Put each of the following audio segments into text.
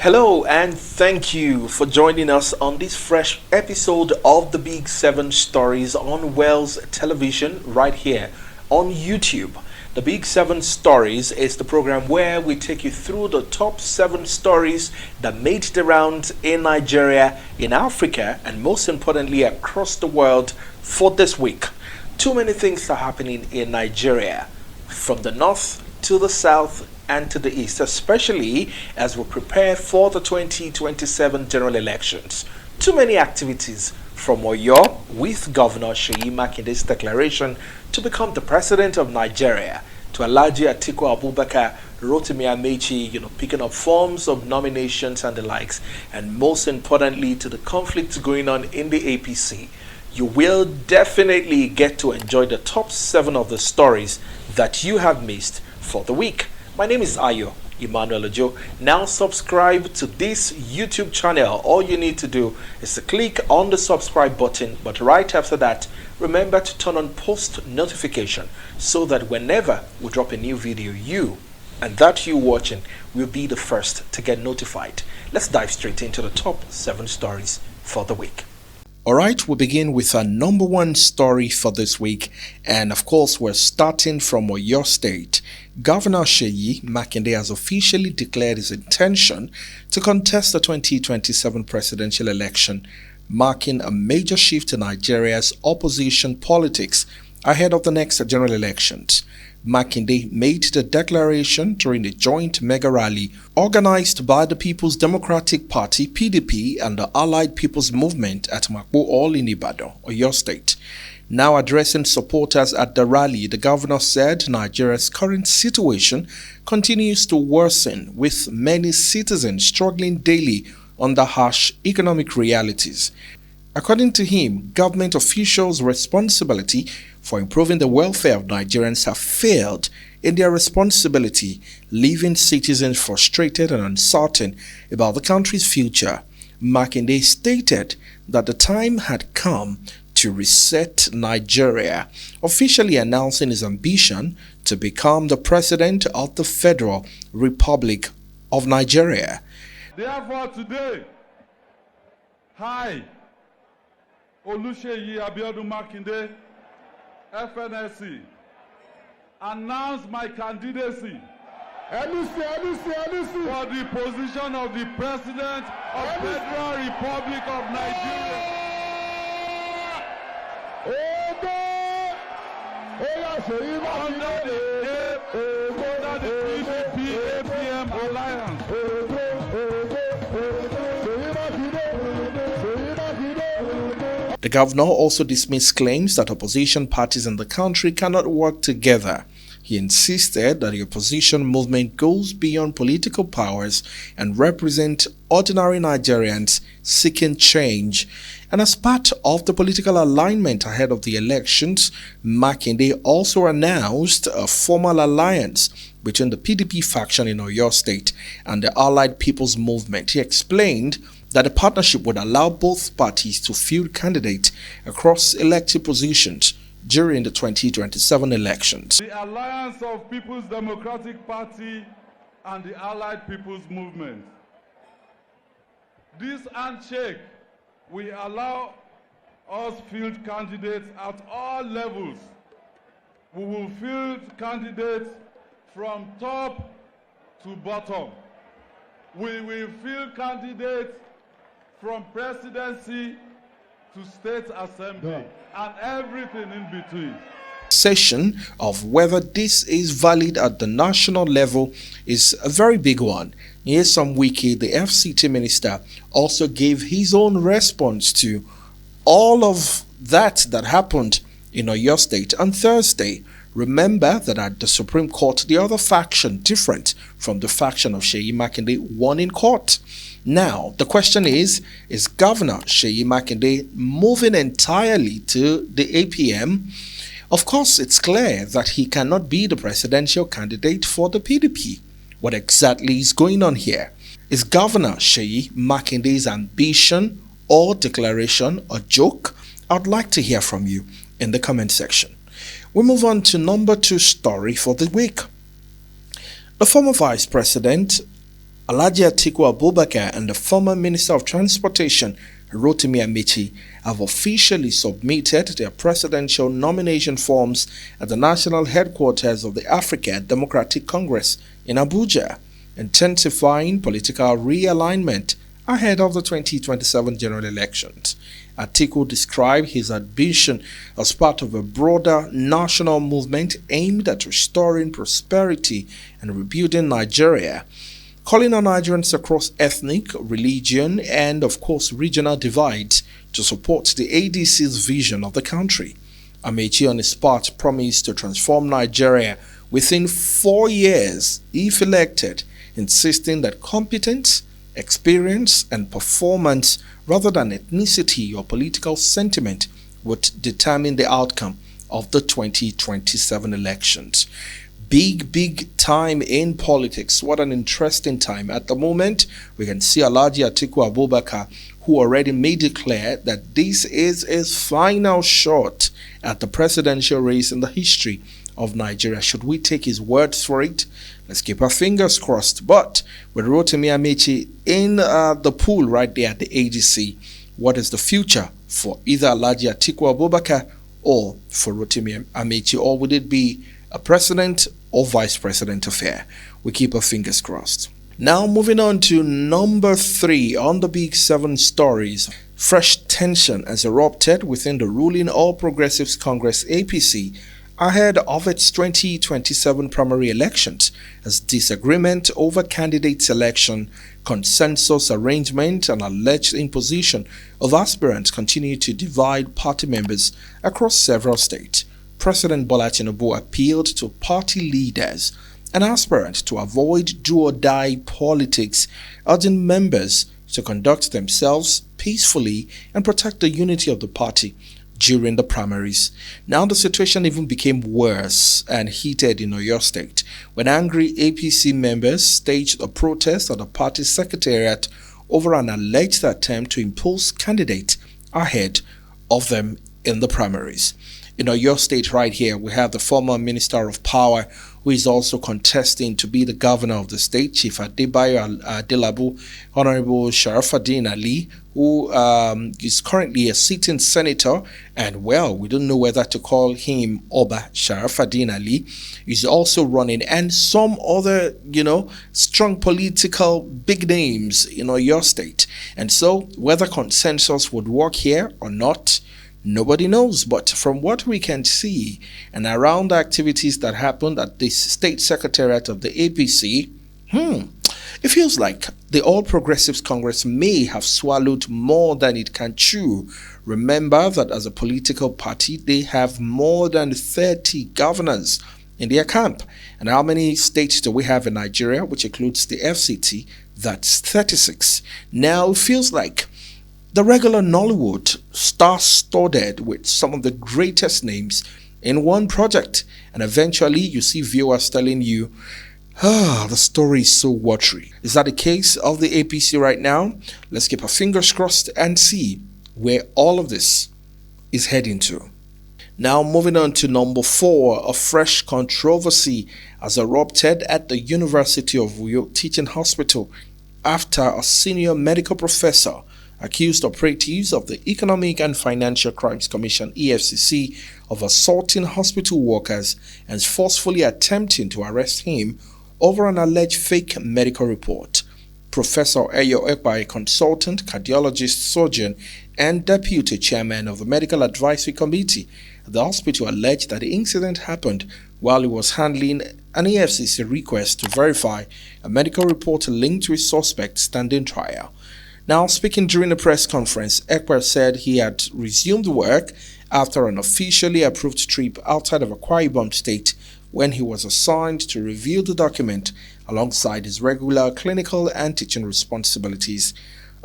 Hello and thank you for joining us on this fresh episode of the BIG7 Stories on Wells Television right here on YouTube. The BIG7 Stories is the program where we take you through the top 7 stories that made the rounds in Nigeria, in Africa, and most importantly across the world for this week. Too many things are happening in Nigeria, from the north to the south and to the east, especially as we prepare for the 2027 general elections. Too many activities, from Oyo with Governor Seyi Makinde's declaration to become the president of Nigeria, to Alhaji Atiku Abubakar, Rotimi Amechi, picking up forms of nominations and the likes, and most importantly to the conflicts going on in the APC. You will definitely get to enjoy the top 7 of the stories that you have missed for the week. My name is Oyo Ojo. Now subscribe to this YouTube channel. All you need to do is to click on the subscribe button, but right after that, remember to turn on post notification so that whenever we drop a new video, you watching will be the first to get notified. Let's dive straight into the top 7 stories for the week. Alright, we begin with our number 1 story for this week, and of course we're starting from Oyo State. Governor Seyi Makinde has officially declared his intention to contest the 2027 presidential election, marking a major shift in Nigeria's opposition politics ahead of the next general elections. Makinde made the declaration during a joint mega rally organized by the People's Democratic Party (PDP) and the Allied People's Movement at Makbo Hall in Ibadan, Oyo State. Now addressing supporters at the rally, the governor said Nigeria's current situation continues to worsen, with many citizens struggling daily under harsh economic realities. According to him, government officials' responsibility for improving the welfare of Nigerians have failed in their responsibility, leaving citizens frustrated and uncertain about the country's future. Makinde stated that the time had come to reset Nigeria, officially announcing his ambition to become the president of the Federal Republic of Nigeria. Therefore today, Oluseyi Makinde, FNSC, announce my candidacy for the position of the President of Federal Republic of Nigeria. Under the PDP APM alliance. The governor also dismissed claims that opposition parties in the country cannot work together. He insisted that the opposition movement goes beyond political powers and represents ordinary Nigerians seeking change. And as part of the political alignment ahead of the elections, Makinde also announced a formal alliance between the PDP faction in Oyo State and the Allied People's Movement. He explained that the partnership would allow both parties to field candidates across elected positions during the 2027 elections. The alliance of People's Democratic Party and the Allied People's Movement. This handshake will allow us field candidates at all levels. We will field candidates from top to bottom. We will field candidates from presidency to state assembly and everything in between. Session of whether this is valid at the national level is a very big one. Nyesom Wike, the FCT minister, also gave his own response to all of that happened in Oyo State on Thursday. Remember that at the Supreme Court, the other faction, different from the faction of Seyi Makinde, won in court. Now, the question is Governor Seyi Makinde moving entirely to the APM? Of course, it's clear that he cannot be the presidential candidate for the PDP. What exactly is going on here? Is Governor Seyi Makinde's ambition or declaration a joke? I'd like to hear from you in the comment section. We move on to number 2 story for the week. The former Vice President, Alhaji Atiku Abubakar and the former Minister of Transportation, Rotimi Amechi, have officially submitted their presidential nomination forms at the national headquarters of the African Democratic Congress in Abuja, intensifying political realignment ahead of the 2027 general elections. Atiku described his ambition as part of a broader national movement aimed at restoring prosperity and rebuilding Nigeria, calling on Nigerians across ethnic, religion, and of course regional divides to support the ADC's vision of the country. Amechi on his part promised to transform Nigeria within 4 years if elected, insisting that competence, experience, and performance rather than ethnicity or political sentiment would determine the outcome of the 2027 elections. Big time in politics. What an interesting time. At the moment, we can see Alhaji Atiku Abubakar, who already made it clear that this is his final shot at the presidential race in the history of Nigeria. Should we take his words for it? Let's keep our fingers crossed. But with Rotimi Amechi in the pool right there at the ADC, what is the future for either Alhaji Atiku Abubakar or for Rotimi Amechi? Or would it be a president or vice president affair? We keep our fingers crossed. Now moving on to number 3 on the Big 7 stories. Fresh tension has erupted within the ruling All Progressives Congress APC ahead of its 2027 primary elections, as disagreement over candidate selection, consensus arrangement, and alleged imposition of aspirants continue to divide party members across several states. President Bola Tinubu appealed to party leaders and aspirants to avoid do-or-die politics, urging members to conduct themselves peacefully and protect the unity of the party during the primaries. Now the situation even became worse and heated in Oyo State when angry APC members staged a protest at the party secretariat over an alleged attempt to impose candidates ahead of them in the primaries. In Oyo State right here, we have the former Minister of Power, who is also contesting to be the governor of the state, Chief Adebayo Adelabu, Honorable Sharafaddin Ali, who is currently a sitting senator, and well, we don't know whether to call him Oba Sharafaddin Ali. He's also running, and some other, strong political big names in Oyo State. And so, whether consensus would work here or not, nobody knows. But from what we can see and around the activities that happened at the state secretariat of the APC, it feels like the All Progressives Congress may have swallowed more than it can chew. Remember that as a political party, they have more than 30 governors in their camp. And how many states do we have in Nigeria, which includes the FCT? That's 36. Now it feels like the regular Nollywood star-studded with some of the greatest names in one project. And eventually you see viewers telling you, the story is so watery. Is that the case of the APC right now? Let's keep our fingers crossed and see where all of this is heading to. Now moving on to number 4, a fresh controversy has erupted at the University of Oyo Teaching Hospital after a senior medical professor accused operatives of the Economic and Financial Crimes Commission (EFCC) of assaulting hospital workers and forcefully attempting to arrest him over an alleged fake medical report. Professor Elliot, a consultant, cardiologist, surgeon, and deputy chairman of the Medical Advisory Committee at the hospital, alleged that the incident happened while he was handling an EFCC request to verify a medical report linked to a suspect standing trial. Now, speaking during a press conference, Ekper said he had resumed work after an officially approved trip outside of Akwa Ibom State when he was assigned to review the document alongside his regular clinical and teaching responsibilities.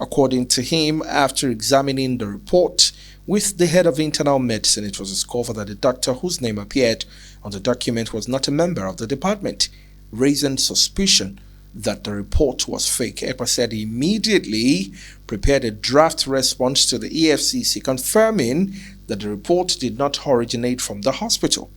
According to him, after examining the report with the head of internal medicine, it was discovered that the doctor whose name appeared on the document was not a member of the department, raising suspicion that the report was fake. EPA said he immediately prepared a draft response to the EFCC confirming that the report did not originate from the hospital.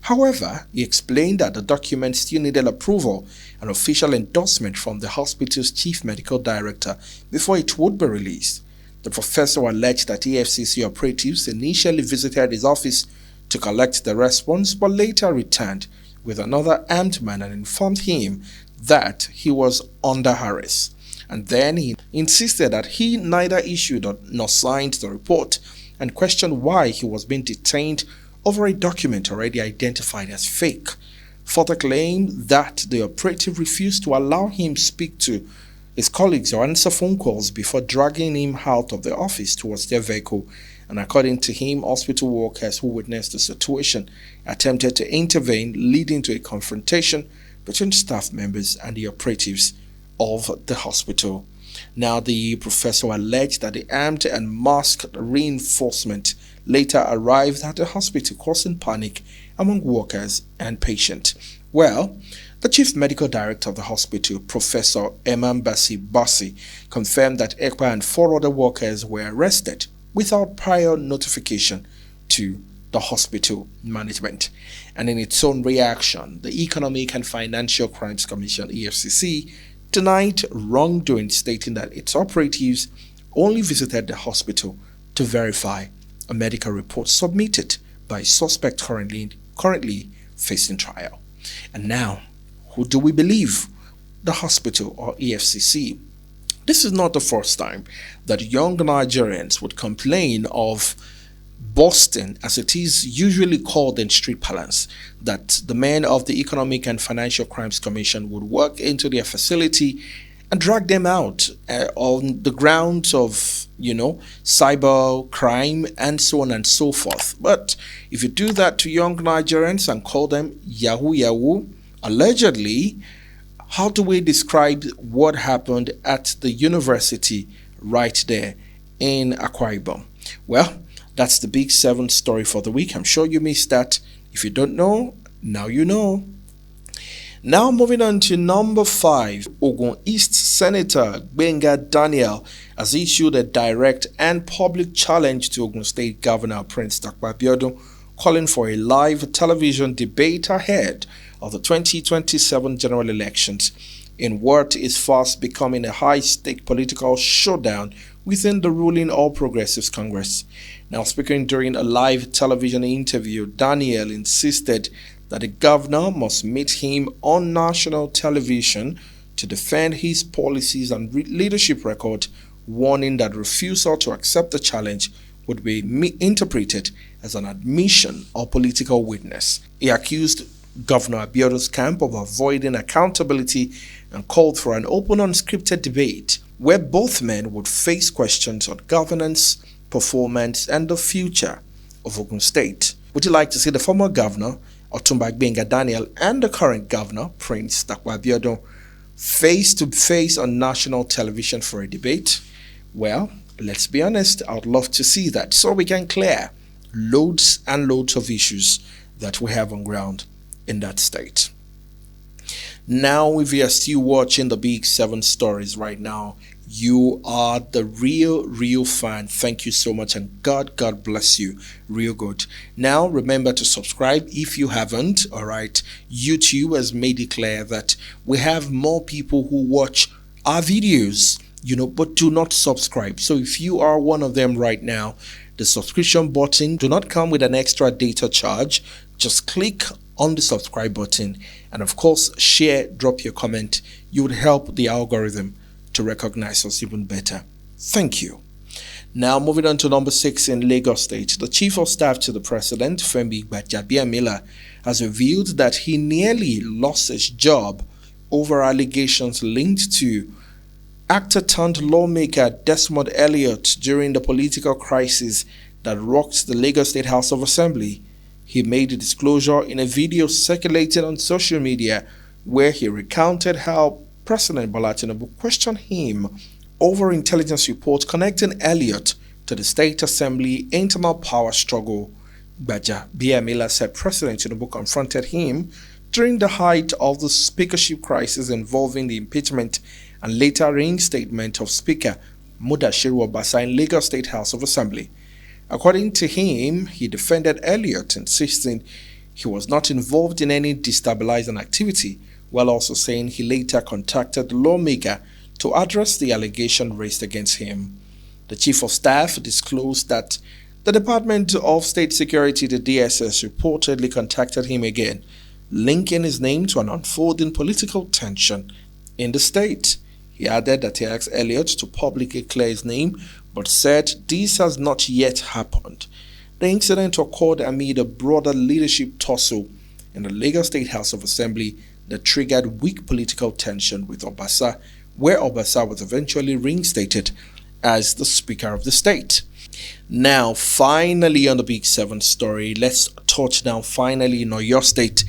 However, he explained that the document still needed approval and official endorsement from the hospital's chief medical director before it would be released. The professor alleged that EFCC operatives initially visited his office to collect the response but later returned with another armed man and informed him that he was under arrest. And then he insisted that he neither issued nor signed the report and questioned why he was being detained over a document already identified as fake. Further claimed that the operative refused to allow him speak to his colleagues or answer phone calls before dragging him out of the office towards their vehicle. And according to him, hospital workers who witnessed the situation attempted to intervene, leading to a confrontation between staff members and the operatives of the hospital. Now, the professor alleged that the armed and masked reinforcement later arrived at the hospital, causing panic among workers and patients. Well, the chief medical director of the hospital, Professor Emambasi Bassi, confirmed that Ekpa and 4 other workers were arrested without prior notification to the hospital management. And in its own reaction, the Economic and Financial Crimes Commission, EFCC, denied wrongdoing, stating that its operatives only visited the hospital to verify a medical report submitted by a suspect currently facing trial. And now, who do we believe? The hospital or EFCC? This is not the first time that young Nigerians would complain of Boston, as it is usually called in street parlance, that the men of the Economic and Financial Crimes Commission would walk into their facility and drag them out on the grounds of, cyber crime and so on and so forth. But if you do that to young Nigerians and call them Yahoo, allegedly, how do we describe what happened at the university right there in Akwa Ibom? Well, that's the Big 7 story for the week. I'm sure you missed that. If you don't know, now you know. Now moving on to number 5, Ogun East Senator Gbenga Daniel has issued a direct and public challenge to Ogun State Governor Prince Gbajabiamila, calling for a live television debate ahead of the 2027 general elections in what is fast becoming a high-stake political showdown within the ruling All Progressives Congress. Now, speaking during a live television interview, Daniel insisted that the governor must meet him on national television to defend his policies and leadership record, warning that refusal to accept the challenge would be interpreted as an admission or political weakness. He accused Governor Abiodun's camp of avoiding accountability and called for an open, unscripted debate where both men would face questions on governance, performance, and the future of Ogun State. Would you like to see the former governor, Otumba Gbenga Daniel, and the current governor, Prince Gbajabiamila, face to face on national television for a debate? Well, let's be honest, I'd love to see that so we can clear loads and loads of issues that we have on ground in that state. Now, if you are still watching the Big 7 stories right now, you are the real fan. Thank you so much, and God bless you real good. Now, remember to subscribe if you haven't. All right, YouTube has made it clear that we have more people who watch our videos, but do not subscribe. So if you are one of them right now, the subscription button do not come with an extra data charge. Just click on the subscribe button, and of course share, drop your comment. You would help the algorithm to recognize us even better. Thank you. Now moving on to number 6 in Lagos State, the Chief of Staff to the President, Femi Gbajabiamila, has revealed that he nearly lost his job over allegations linked to actor turned lawmaker Desmond Elliot during the political crisis that rocked the Lagos State House of Assembly. He made a disclosure in a video circulating on social media where he recounted how President Bola Tinubu questioned him over intelligence reports connecting Elliot to the State Assembly internal power struggle. Gbajabiamila said President Tinubu confronted him during the height of the speakership crisis involving the impeachment and later reinstatement of Speaker Mudashiru Obasa in Lagos State House of Assembly. According to him, he defended Elliot, insisting he was not involved in any destabilizing activity, while also saying he later contacted the lawmaker to address the allegation raised against him. The Chief of Staff disclosed that the Department of State Security, the DSS, reportedly contacted him again, linking his name to an unfolding political tension in the state. He added that he asked Elliot to publicly clear his name, but said this has not yet happened. The incident occurred amid a broader leadership tussle in the Lagos State House of Assembly that triggered weak political tension with Obasa, where Obasa was eventually reinstated as the Speaker of the state. Now, finally on the Big 7 story, let's touch down finally in Oyo State.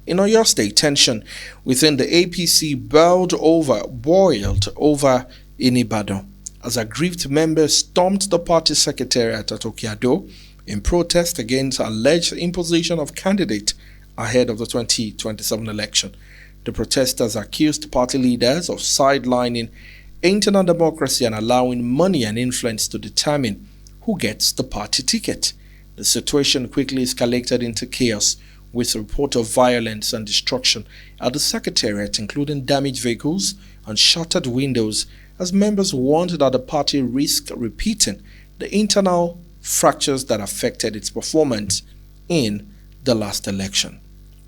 In Oyo State, tension within the APC boiled over in Ibadan as aggrieved members stormed the party secretariat at Okiado in protest against alleged imposition of candidate ahead of the 2027 election. The protesters accused party leaders of sidelining internal democracy and allowing money and influence to determine who gets the party ticket. The situation quickly escalated into chaos, with reports of violence and destruction at the secretariat, including damaged vehicles and shattered windows, as members warned that the party risked repeating the internal fractures that affected its performance in the last election.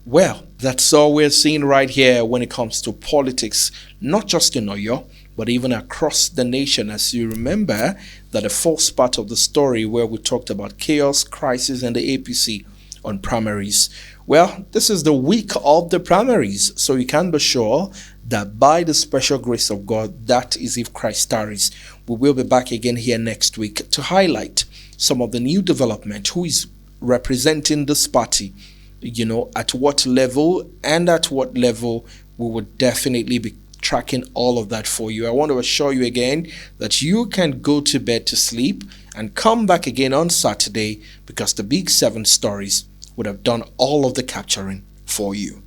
Well, that's all we're seeing right here when it comes to politics, not just in Oyo, but even across the nation. As you remember that the first part of the story where we talked about chaos, crisis, and the APC on primaries. Well, this is the week of the primaries, so you can be sure that by the special grace of God, that is if Christ tarries, we will be back again here next week to highlight some of the new development, who is representing this party, at what level, and at what level we would definitely be tracking all of that for you. I want to assure you again that you can go to bed to sleep and come back again on Saturday, because the Big 7 stories would have done all of the capturing for you.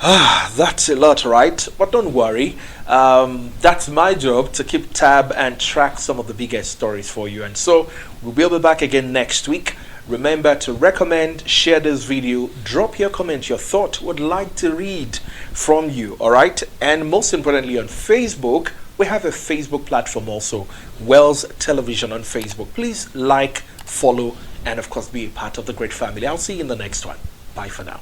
That's a lot, right? But don't worry. That's my job, to keep tab and track some of the biggest stories for you. And so we will be back again next week. Remember to recommend, share this video, drop your comment, your thought, would like to read from you, all right? And most importantly, on Facebook, we have a Facebook platform also, Wells Television on Facebook. Please like, follow, and of course be a part of the great family. I'll see you in the next one. Bye for now.